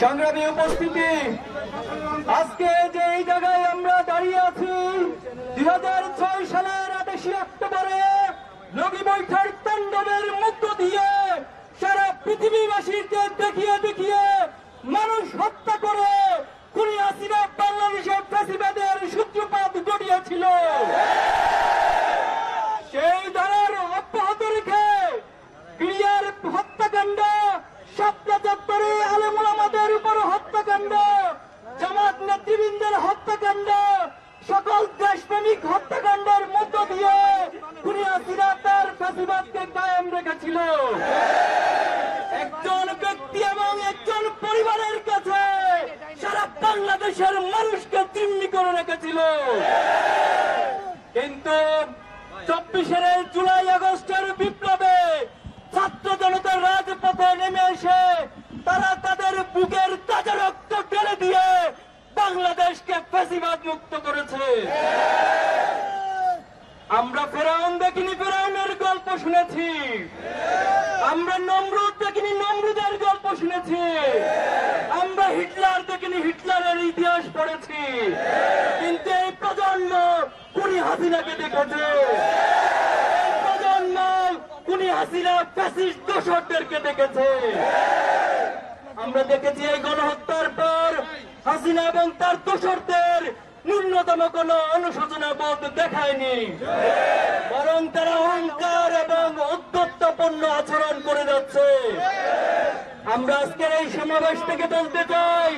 সংগ্রামী উপস্থিতি, আজকে যে এই জায়গায় আমরা দাঁড়িয়ে আছি 2006 সালের 28 অক্টোবরে লগি বৈঠার তাণ্ডবের মধ্য দিয়ে সারা পৃথিবীবাসীকে দেখিয়ে দেখিয়ে মানুষ হত্যা করে খুনি হাসিনা বাংলাদেশের ফ্যাসিবাদের সূত্রপাত ঘটিয়েছিল। সেই ধারার অব্যাহত রেখে ক্রিয়ার হত্যাকাণ্ড, শাপলা চত্বরে আলেম ওলামাদের উপর হত্যাকাণ্ড, জামাত নেতৃবৃন্দের হত্যাকাণ্ড, সকল দেশপ্রেমিক হত্যাকাণ্ডের মধ্য দিয়ে খুনি হাসিনা তার ফ্যাসিবাদকে কায়েম রেখেছিল। একজন ব্যক্তি এবং একজন পরিবারের কাছে সারা বাংলাদেশের মানুষকে জিম্মি করে রেখেছিল। কিন্তু 24 জুলাই আগস্টের বিপ্লবে ছাত্র জনতার রাজপথে নেমে এসে তারা তাদের বুকের তাজা রক্ত ঢেলে দিয়ে বাংলাদেশকে ফ্যাসিবাদ মুক্ত করেছে। আমরা ফেরাউন দেখিনি, ফেরাউনের গল্প শুনেছি। আমরা নমরুদ দেখিনি, নমরুদের গল্প শুনেছি। আমরা হিটলার দেখিনি, হিটলারের ইতিহাস পড়েছি। কিন্তু এই প্রজন্ম খুনি হাসিনাকে দেখেছে। এই প্রজন্ম খুনি হাসিনা ফ্যাসিস্ট দোসরদেরকে দেখেছে। আমরা দেখেছি এই গণহত্যার পর হাসিনা এবং তার দোসরদের ন্যূনতম কোন অনুশোচনা বোধ দেখায়নি, বরং তারা অহংকার এবং উদ্ধত্তপূর্ণ আচরণ করে যাচ্ছে। আমরা আজকের এই সমাবেশ থেকে বলতে চাই,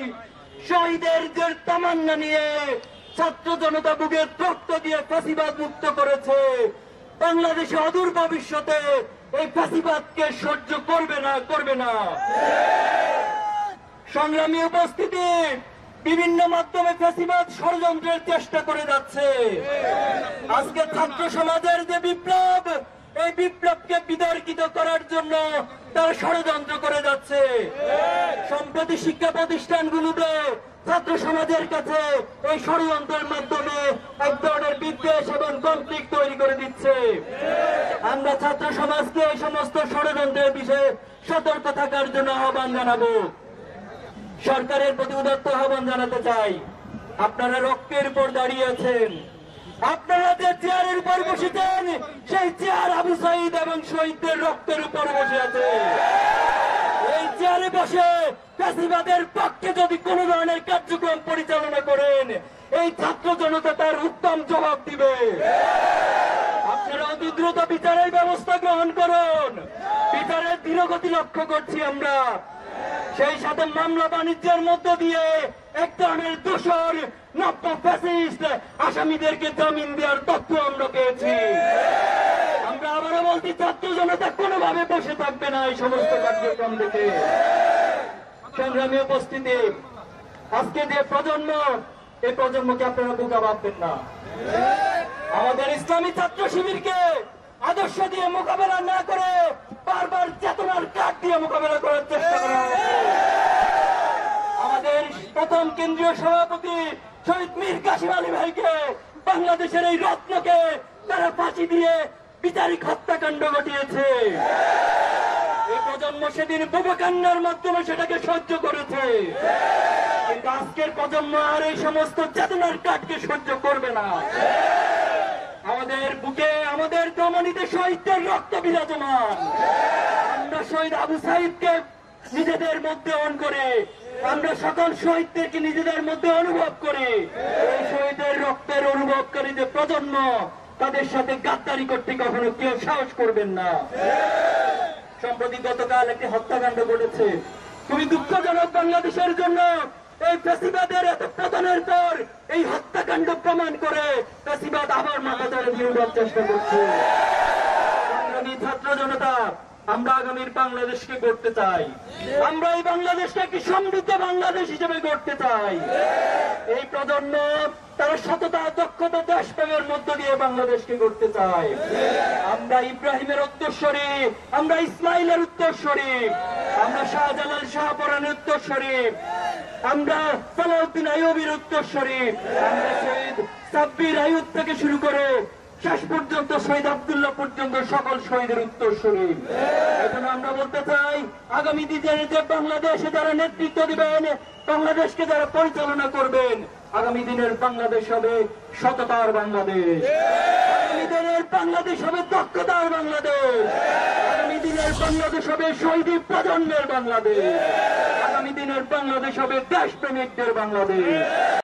শহীদের যে তামান্না নিয়ে ছাত্র জনতা বুকের রক্ত দিয়ে ফ্যাসিবাদ মুক্ত করেছে, বাংলাদেশে অদূর ভবিষ্যতে এই ফ্যাসিবাদকে সহ্য করবে না, করবে না। সংগ্রামী উপস্থিতি, বিভিন্ন মাধ্যমে ফ্যাসিবাদ ষড়যন্ত্রের চেষ্টা করে যাচ্ছে। আজকে ছাত্র সমাজের যে বিপ্লব, এই বিপ্লবকে বিতর্কিত করার জন্য তারা ষড়যন্ত্র করে যাচ্ছে। সম্প্রতি শিক্ষা প্রতিষ্ঠানগুলোতে ছাত্র সমাজের কাছে এই ষড়যন্ত্রের মাধ্যমে এক ধরনের বিদ্বেষ এবং কনফ্লিক্ট তৈরি করে দিচ্ছে। আমরা ছাত্র সমাজকে এই সমস্ত ষড়যন্ত্রের বিষয়ে সতর্ক থাকার জন্য আহ্বান জানাবো। সরকারের প্রতি উদাত্ত আহ্বান জানাতে চাই, আপনারা রক্তের উপর দাঁড়িয়ে আছেন। আপনারা যে চেয়ারের উপর বসেছেন, সেই চেয়ার আবু সাইদ এবং শহীদদের রক্তের উপর বসে আছে। এই চেয়ারে বসে ফ্যাসিবাদের পক্ষে যদি কোন ধরনের কার্যক্রম পরিচালনা করেন, এই ছাত্র জনতা তার উত্তম জবাব দিবে। আপনারা অতি দ্রুত বিচারের ব্যবস্থা গ্রহণ করুন। বিচারের ধীরগতি লক্ষ্য করছি আমরা। সেই সাথে মামলা বাণিজ্যের মধ্য দিয়ে এক ধরনের দোষর নব্য ফ্যাসিস্ট আসামিদেরকে জামিন দেওয়ার তথ্য আমরা পেয়েছি। আমরা আবারও বলছি, ছাত্র জনতা কোনোভাবে বসে থাকবে না এই সমস্ত কার্যক্রম দেখে। সংগ্রামী উপস্থিতি, আজকে যে প্রজন্ম, এই প্রজন্মকে আপনারা বোকা ভাববেন না। আমাদের ইসলামী ছাত্র শিবিরকে আদর্শ দিয়ে মোকাবেলা না করে বারবার চেতনার কাঠ দিয়ে মোকাবেলা করার চেষ্টা করা হচ্ছে। আমাদের প্রথম কেন্দ্রীয় সভাপতি শহীদ মীর কাসিম আলী ভাইকে, বাংলাদেশের এই রত্নকে তারা ফাঁসি দিয়ে বিচারিক হত্যাকাণ্ড ঘটিয়েছে। এই প্রজন্ম সেদিন বোবাকান্নার মাধ্যমে সেটাকে সহ্য করেছে। কিন্তু আজকের প্রজন্ম আর এই সমস্ত চেতনার কাঠকে সহ্য করবে না। আমাদের বুকে, আমাদের ধমনীতে শহীদদের রক্ত বিরাজমান। আমরা শহীদ আবু সাইদকে নিজেদের মধ্যে অন করে, আমরা সকল শহীদদেরকে নিজেদের মধ্যে অনুভব করি। এই শহীদের রক্তের অনুভবকারী যে প্রজন্ম, তাদের সাথে গাদ্দারি করতে কখনো কেউ সাহস করবেন না। সম্প্রতি গতকাল একটি হত্যাকাণ্ড ঘটেছে, খুবই দুঃখজনক বাংলাদেশের জন্য। এই ফ্যাসিবাদের এত পতনের পর এই হত্যাকাণ্ড প্রমাণ করে ফ্যাসিবাদ আবার মাথা ধরে দিয়ে ওঠার চেষ্টা করছে। সংগ্রামী ছাত্র জনতা, আমরা আগামীর বাংলাদেশকে গড়তে চাই। আমরা এই বাংলাদেশকে একটি সমৃদ্ধ বাংলাদেশ হিসেবে গড়তে চাই। এই প্রজন্ম তারা সততা, দক্ষতা, দেশপ্রেমের মধ্য দিয়ে বাংলাদেশকে গড়তে চায়। আমরা ইব্রাহিমের উত্তরসূরি, আমরা ইসমাইলের উত্তরসূরি, আমরা শাহজালাল শাহপরানের উত্তরসূরি, আমরা সালাউদ্দিন আইয়ুবীর উত্তরসূরি, আমরা শহীদ সাব্বির আইয়ুব থেকে শুরু করে শেষ পর্যন্ত শহীদ আব্দুল্লাহ পর্যন্ত সকল শহীদের উত্তরসূরি। এখন আমরা বলতে চাই, আগামী দিনের যে বাংলাদেশে যারা নেতৃত্ব দিবেন, বাংলাদেশকে যারা পরিচালনা করবেন, আগামী দিনের বাংলাদেশ হবে সততার বাংলাদেশ, আগামী দিনের বাংলাদেশ হবে দক্ষতার বাংলাদেশ, আগামী দিনের বাংলাদেশ হবে শহীদ প্রজন্মের বাংলাদেশ, আগামী দিনের বাংলাদেশ হবে দেশপ্রেমিকদের বাংলাদেশ।